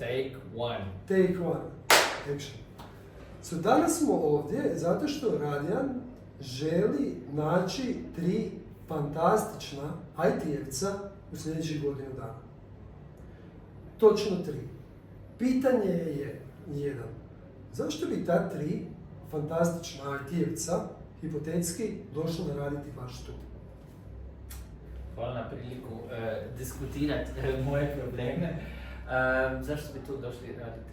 Take one. Action. So danas smo ovdje zato što Radijan želi naći 3 fantastična IT-evca u sljedećih godinu dana. Točno 3. Pitanje je jedan. Zašto bi ta 3 fantastična IT-evca hipotetski došla raditi baš tu? Hvala na priliku diskutirati moje probleme. Zašto bi tu došli raditi?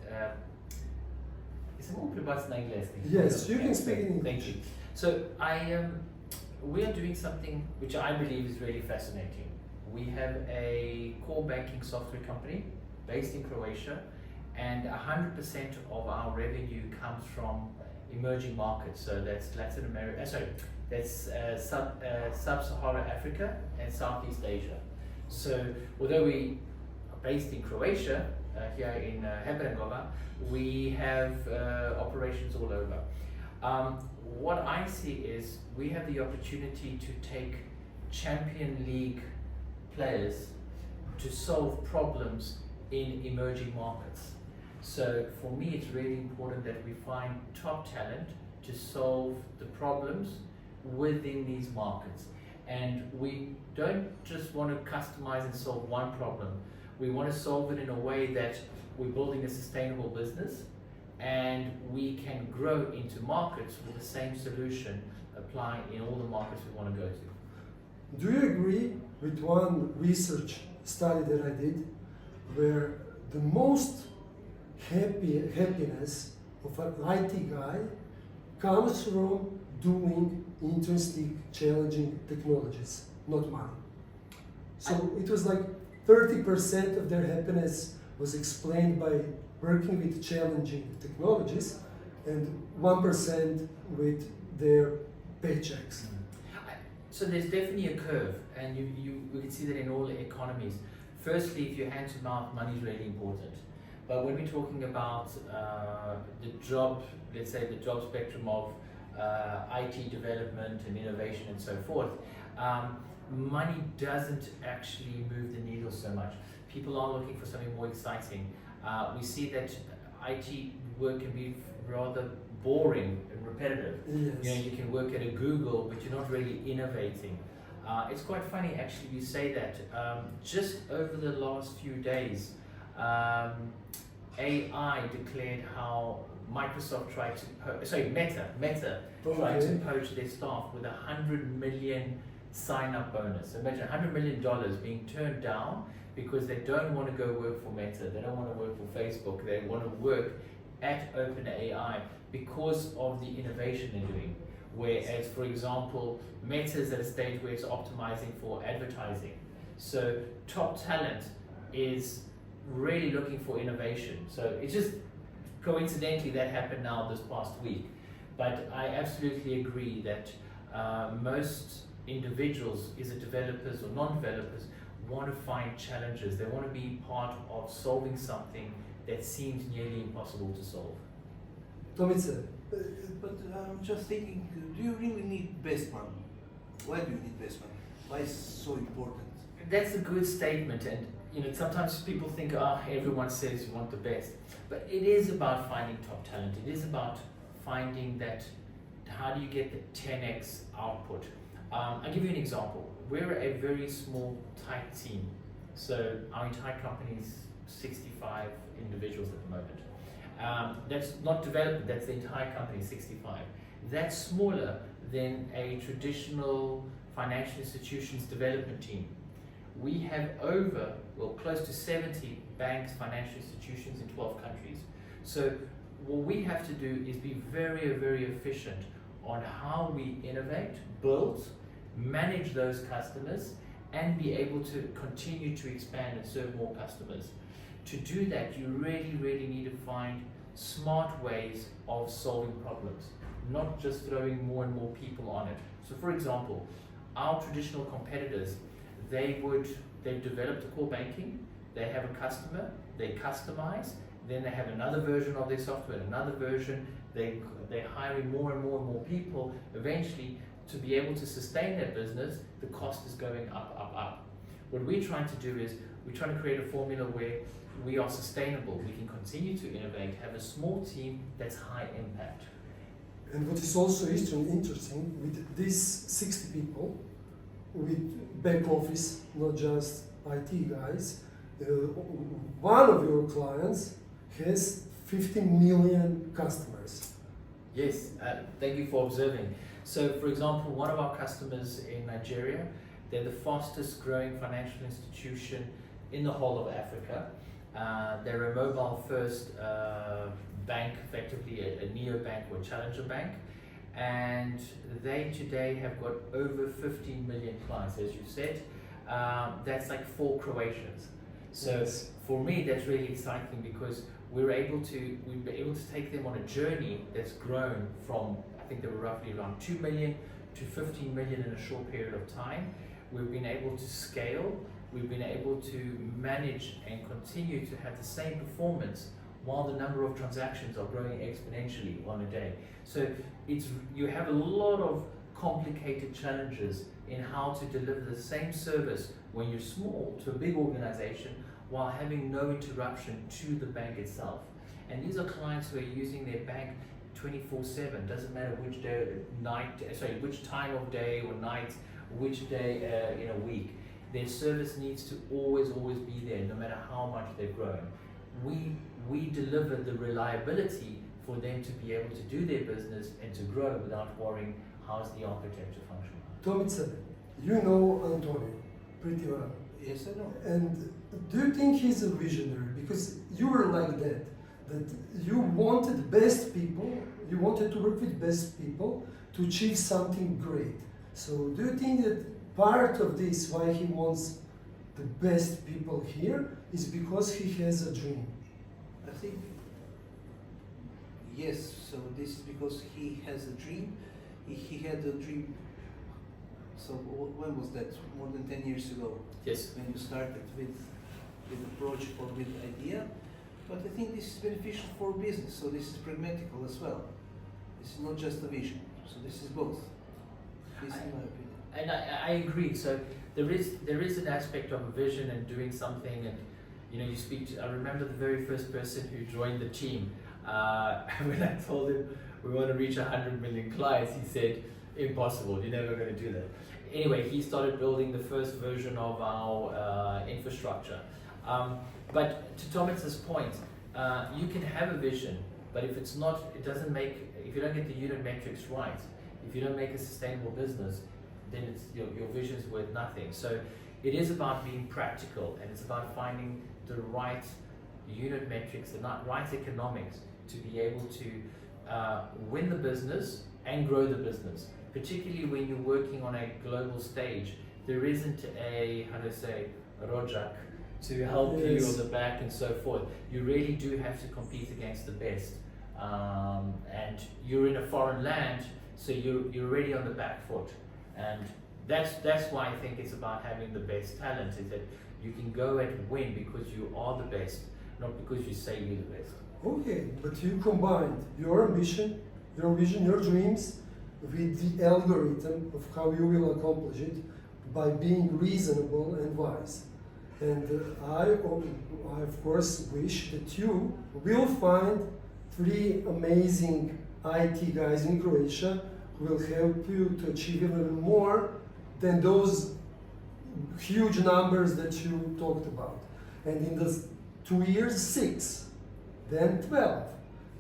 Jesam mogu prebaciti na engleski? Yes, you can speak in English. Thank you. So we are doing something which I believe is really fascinating. We have a core banking software company based in Croatia, and 100% of our revenue comes from emerging markets. So that's Latin America. That's Sub-Saharan Africa and Southeast Asia. So although we are based in Croatia, here in Hebrangova, we have operations all over. What I see is we have the opportunity to take Champion League players to solve problems in emerging markets. So for me, it's really important that we find top talent to solve the problems within these markets. And we don't just want to customize and solve one problem. We want to solve it in a way that we're building a sustainable business and we can grow into markets with the same solution applying in all the markets we want to go to. Do you agree with one research study that I did where the most happiness of an IT guy comes from doing interesting, challenging technologies, not money? So it was like 30% of their happiness was explained by working with challenging technologies and 1% with their paychecks. So there's definitely a curve, and we can see that in all the economies. Firstly, if you're hand to mouth, money is really important. But when we're talking about the job, let's say the job spectrum of IT development and innovation and so forth, money doesn't actually move the needle so much. People are looking for something more exciting. We see that IT work can be rather boring and repetitive. Yes. You know, you can work at a Google, but you're not really innovating. It's quite funny actually you say that. Just over the last few days, AI declared how Microsoft tried to Meta tried to poach their staff with $100 million sign-up bonus. Imagine $100 million being turned down because they don't want to go work for Meta, they don't want to work for Facebook, they want to work at OpenAI because of the innovation they're doing. Whereas, for example, Meta is at a stage where it's optimizing for advertising. So top talent is really looking for innovation. So it's just coincidentally that happened now this past week. But I absolutely agree that most individuals, either developers or non-developers, want to find challenges. They want to be part of solving something that seems nearly impossible to solve. Tomice. But I'm just thinking, do you really need best man? Why do you need best man? Why is it so important? That's a good statement, and you know, sometimes people think, everyone says you want the best. But it is about finding top talent. It is about finding that, how do you get the 10x output? I'll give you an example. We're a very small, tight team. So our entire company is 65 individuals at the moment. That's not development, that's the entire company, 65. That's smaller than a traditional financial institutions development team. We have close to 70 banks, financial institutions in 12 countries. So what we have to do is be very, very efficient on how we innovate, build, manage those customers, and be able to continue to expand and serve more customers. To do that, you really, really need to find smart ways of solving problems, not just throwing more and more people on it. So for example, our traditional competitors, they've developed a core banking, they have a customer, they customize, then they have another version of their software, another version, they're hiring more and more people. Eventually, to be able to sustain their business, the cost is going up. What we're trying to do is, we're trying to create a formula where we are sustainable, we can continue to innovate, have a small team that's high impact. And what is also interesting, with these 60 people, with back office, not just IT guys, one of your clients has 15 million customers. Yes, thank you for observing. So, for example, one of our customers in Nigeria, they're the fastest growing financial institution in the whole of Africa. They're a mobile first bank, effectively a neobank or challenger bank. And they today have got over 15 million clients, as you said. That's like 4 Croatians. So Yes. for me, that's really exciting because we've been able to take them on a journey that's grown from, I think they were roughly around 2 million to 15 million in a short period of time. We've been able to scale, we've been able to manage and continue to have the same performance while the number of transactions are growing exponentially on a day. So you have a lot of complicated challenges in how to deliver the same service when you're small to a big organization while having no interruption to the bank itself. And these are clients who are using their bank 24/7. Doesn't matter which day, which time of day or night, which day in a week. Their service needs to always be there, no matter how much they've grown. We deliver the reliability for them to be able to do their business and to grow without worrying how's the architecture function. Tomica, you know Antonio pretty well. Yes, I know. And do you think he's a visionary? Because you were like that you wanted best people, you wanted to work with best people to achieve something great. So do you think that part of this, why he wants the best people here, is because he has a dream? I think, yes, so this is because he has a dream. He had a dream, so when was that? More than 10 years ago. Yes. When you started with a project or with idea. But I think this is beneficial for business, so this is pragmatical as well. This is not just a vision, so this is both. This is my opinion. And I agree. So there is an aspect of a vision and doing something, and you speak to. I remember the very first person who joined the team. When I told him we want to reach 100 million clients, he said, "Impossible. You're never going to do that." Anyway, he started building the first version of our infrastructure. But to Tomica's point, you can have a vision, but if it's not, if you don't get the unit metrics right, if you don't make a sustainable business, then your vision's worth nothing. So it is about being practical, and it's about finding the right unit metrics, the right economics to be able to win the business and grow the business. Particularly when you're working on a global stage, there isn't a rojak to help you on the back and so forth. You really do have to compete against the best. And you're in a foreign land, so you're already on the back foot. And that's why I think it's about having the best talent, is that you can go and win because you are the best, not because you say you're the best. Okay, but you combined your ambition, your vision, your dreams with the algorithm of how you will accomplish it by being reasonable and wise. And I of course wish that you will find 3 amazing IT guys in Croatia who will help you to achieve even more than those huge numbers that you talked about. And in the 2 years, 6, then 12.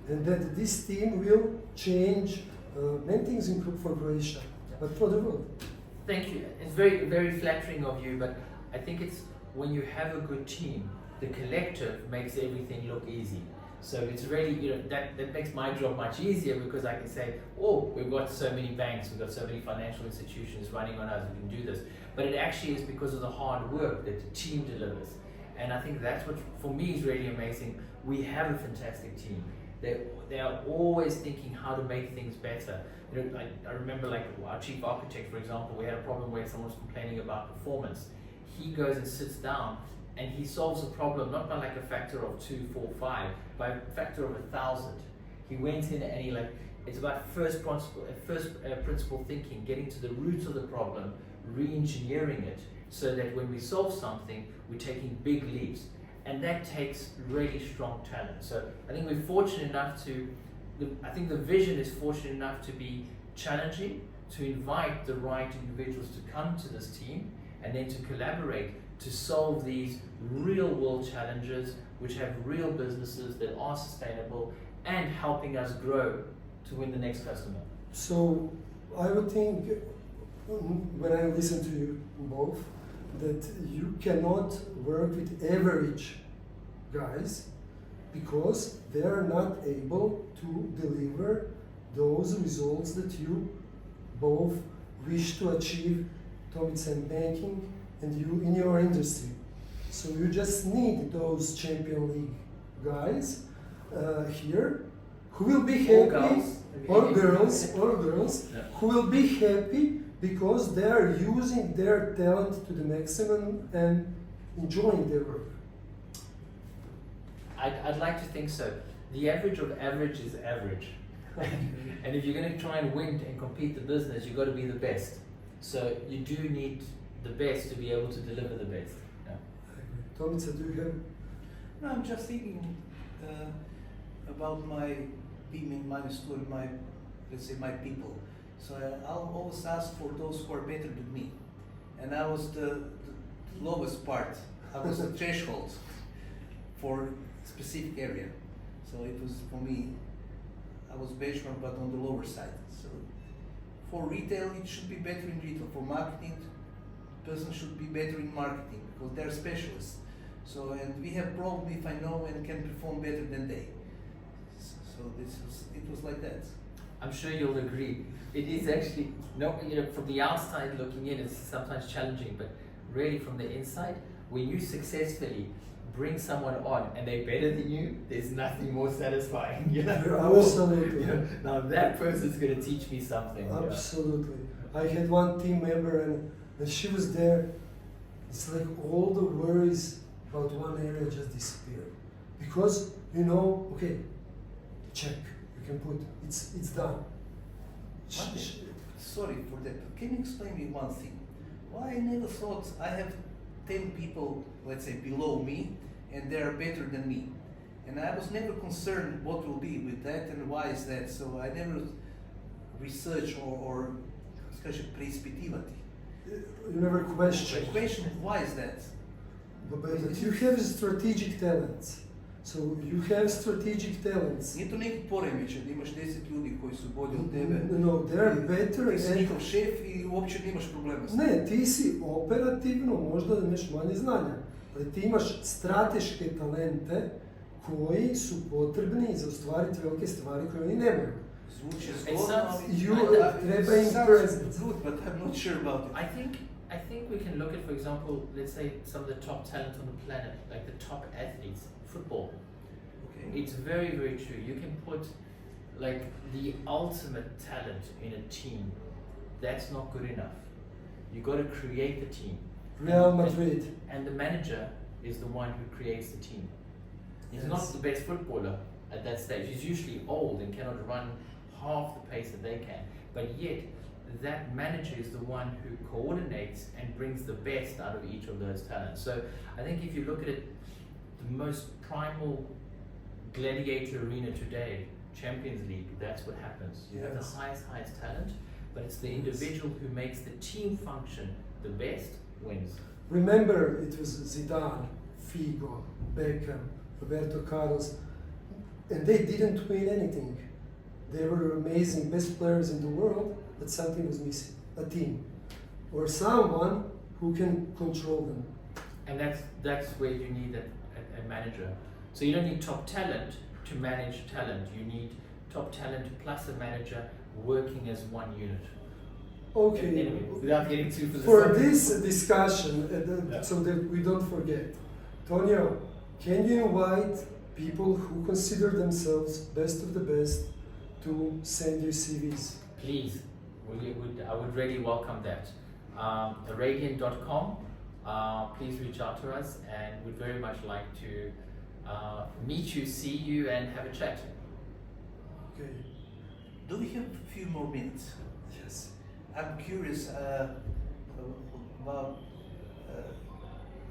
And that this team will change many things for Croatia, but for the world. Thank you. It's very, very flattering of you, but I think it's when you have a good team, the collective makes everything look easy. So it's really, that makes my job much easier because I can say, oh, we've got so many banks, we've got so many financial institutions running on us, we can do this. But it actually is because of the hard work that the team delivers. And I think that's what, for me, is really amazing. We have a fantastic team. They are always thinking how to make things better. I remember like our chief architect, for example, we had a problem where someone was complaining about performance. He goes and sits down and he solves a problem, not by like a factor of 2, 4, 5, by a factor of 1,000. He went in and it's about first principle thinking, getting to the root of the problem, re-engineering it, so that when we solve something, we're taking big leaps. and that takes really strong talent. So I think we're fortunate enough I think the vision is fortunate enough to be challenging, to invite the right individuals to come to this team, and then to collaborate to solve these real world challenges which have real businesses that are sustainable and helping us grow to win the next customer. So I would think, when I listen to you both, that you cannot work with average guys because they are not able to deliver those results that you both wish to achieve, Tomica in banking and you in your industry. So you just need those Champion League guys here who will be happy, or girls, Yeah. who will be happy because they are using their talent to the maximum and enjoying their work. I'd like to think so. The average of average is average. And if you're going to try and win and compete the business, you've got to be the best. So you do need the best to be able to deliver the best. Yeah. Tomica, do you have? No, I'm just thinking about my team in my store, let's say my people. So I'll always ask for those who are better than me. And I was the lowest part. I was the threshold for specific area. So it was, for me, I was benchmark but on the lower side. So for retail, it should be better in retail. For marketing, person should be better in marketing because they're specialists. So, and we have problem if I know and can perform better than they. So it was like that. I'm sure you'll agree. It is actually, from the outside looking in, it's sometimes challenging, but really from the inside, when you successfully bring someone on and they're better than you, there's nothing more satisfying. Absolutely. Now that person's going to teach me something. Absolutely. I had one team member and when she was there, it's like all the worries about one area just disappeared. Because, okay, check, you can put, it's done. Sorry for that. Can you explain me one thing? Why I never thought I have 10 people, let's say, below me, and they are better than me. And I was never concerned what will be with that and why is that. So I never research or preispitivati. You never question. Why is that? But you have strategic talents. So you have strategic talents. Nije to neki poremećaj da imaš 10 ljudi koji su bolji od tebe. No, they're better. Ti si njihov šef i uopće nemaš problema s tim. Ne, ti si operativno možda imaš manje znanja, ali ti imaš strateške talente koji su potrebni za ostvariti velike stvari koje oni nemaju. Zvuči zgodno, ali treba im present. good, but I'm not sure about it. I think we can look at, for example, let's say some of the top talent on the planet, like the top athletes, football. Okay. It's very, very true. You can put like the ultimate talent in a team. That's not good enough. You got to create the team. Real Madrid. And the manager is the one who creates the team. He's Yes. not the best footballer at that stage. He's usually old and cannot run half the pace that they can. But yet, that manager is the one who coordinates and brings the best out of each of those talents. So I think if you look at it, the most primal gladiator arena today, Champions League, that's what happens. You have Yes. the highest talent, but it's the individual who makes the team function the best wins. Remember, it was Zidane, Figo, Beckham, Roberto Carlos, and they didn't win anything. They were amazing, best players in the world, but something was missing, a team, or someone who can control them. And that's where you need a manager. So you don't need top talent to manage talent. You need top talent plus a manager working as one unit. Okay, Anyway, without getting too for philosophical. this discussion, so that we don't forget, Tonio, can you invite people who consider themselves best of the best to send you CVs? Please, I would really welcome that. ORADIAN.com. Please reach out to us, and we'd very much like to meet you, see you, and have a chat. Okay. Do we have a few more minutes? Yes. I'm curious about.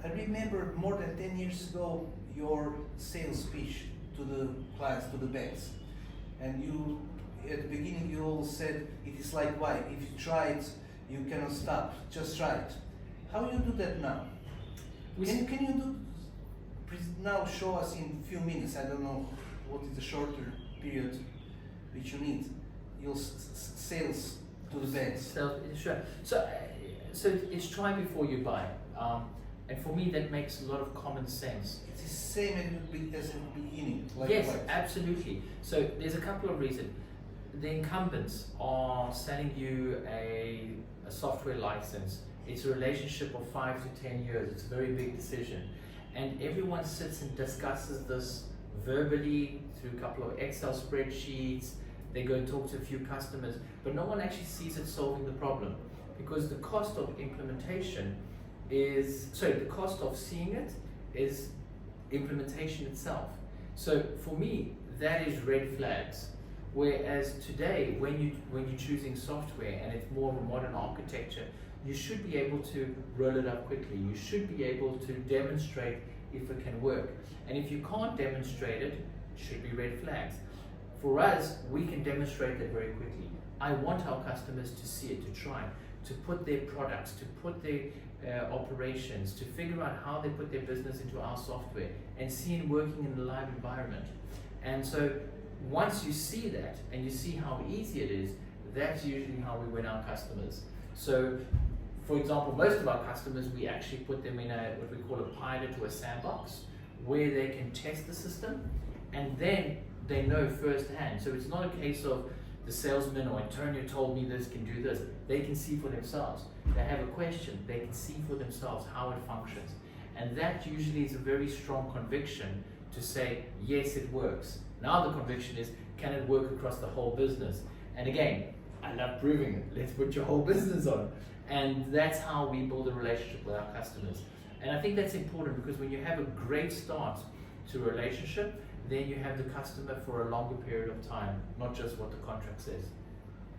I remember more than 10 years ago your sales pitch to the clients, to the banks, and you, at the beginning, you all said it is like wine. If you try it, you cannot stop. Just try it. How you do that now? Can you do now? Show us in a few minutes. I don't know what is the shorter period which you need. Your sales to the banks. Sure. So it's try before you buy. And for me, that makes a lot of common sense. It's the same as at the beginning. Yes, absolutely. So there's a couple of reasons. The incumbents are selling you a software license. It's a relationship of 5 to 10 years. It's a very big decision. And everyone sits and discusses this verbally through a couple of Excel spreadsheets. They go and talk to a few customers, but no one actually sees it solving the problem, because the cost of implementation the cost of seeing it is implementation itself. So for me, that is red flags. Whereas today, when you're choosing software and it's more of a modern architecture, you should be able to roll it up quickly. You should be able to demonstrate if it can work. And if you can't demonstrate it, it should be red flags. For us, we can demonstrate that very quickly. I want our customers to see it, to try, to put their products, to put their operations, to figure out how they put their business into our software and see it working in a live environment. And so once you see that and you see how easy it is, that's usually how we win our customers. So for example, most of our customers, we actually put them in what we call a pilot or a sandbox, where they can test the system and then they know firsthand. So it's not a case of the salesman or Antonio told me this, can do this. They can see for themselves. They have a question, they can see for themselves how it functions. And that usually is a very strong conviction to say, yes, it works. Now the conviction is, can it work across the whole business? And again, I love proving it. Let's put your whole business on. And that's how we build a relationship with our customers. And I think that's important, because when you have a great start to a relationship, then you have the customer for a longer period of time, not just what the contract says.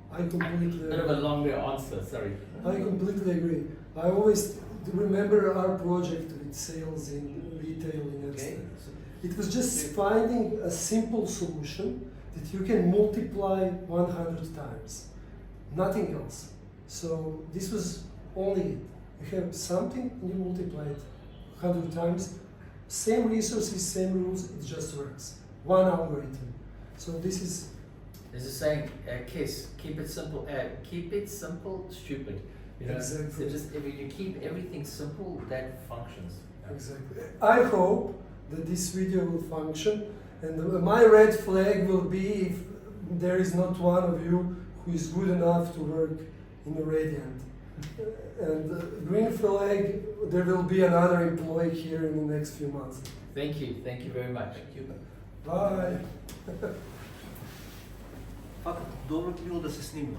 I completely Bit of a longer answer, sorry. I completely agree. I always remember our project with sales in retail in Amsterdam. It was just finding a simple solution that you can multiply 100 times, nothing else. So this was only it. You have something and you multiply it 100 times. Same resources, same rules, it just works. One algorithm. So this is... There's a saying, KISS, keep it simple, stupid. You know? Exactly. So just if you keep everything simple, that functions. Exactly. I hope that this video will function, and my red flag will be if there is not one of you who is good enough to work in ORADIAN. And green flag, there will be another employee here in the next few months. Thank you very much. Thank you. Bye. Dobro bi bilo, da se snimimo.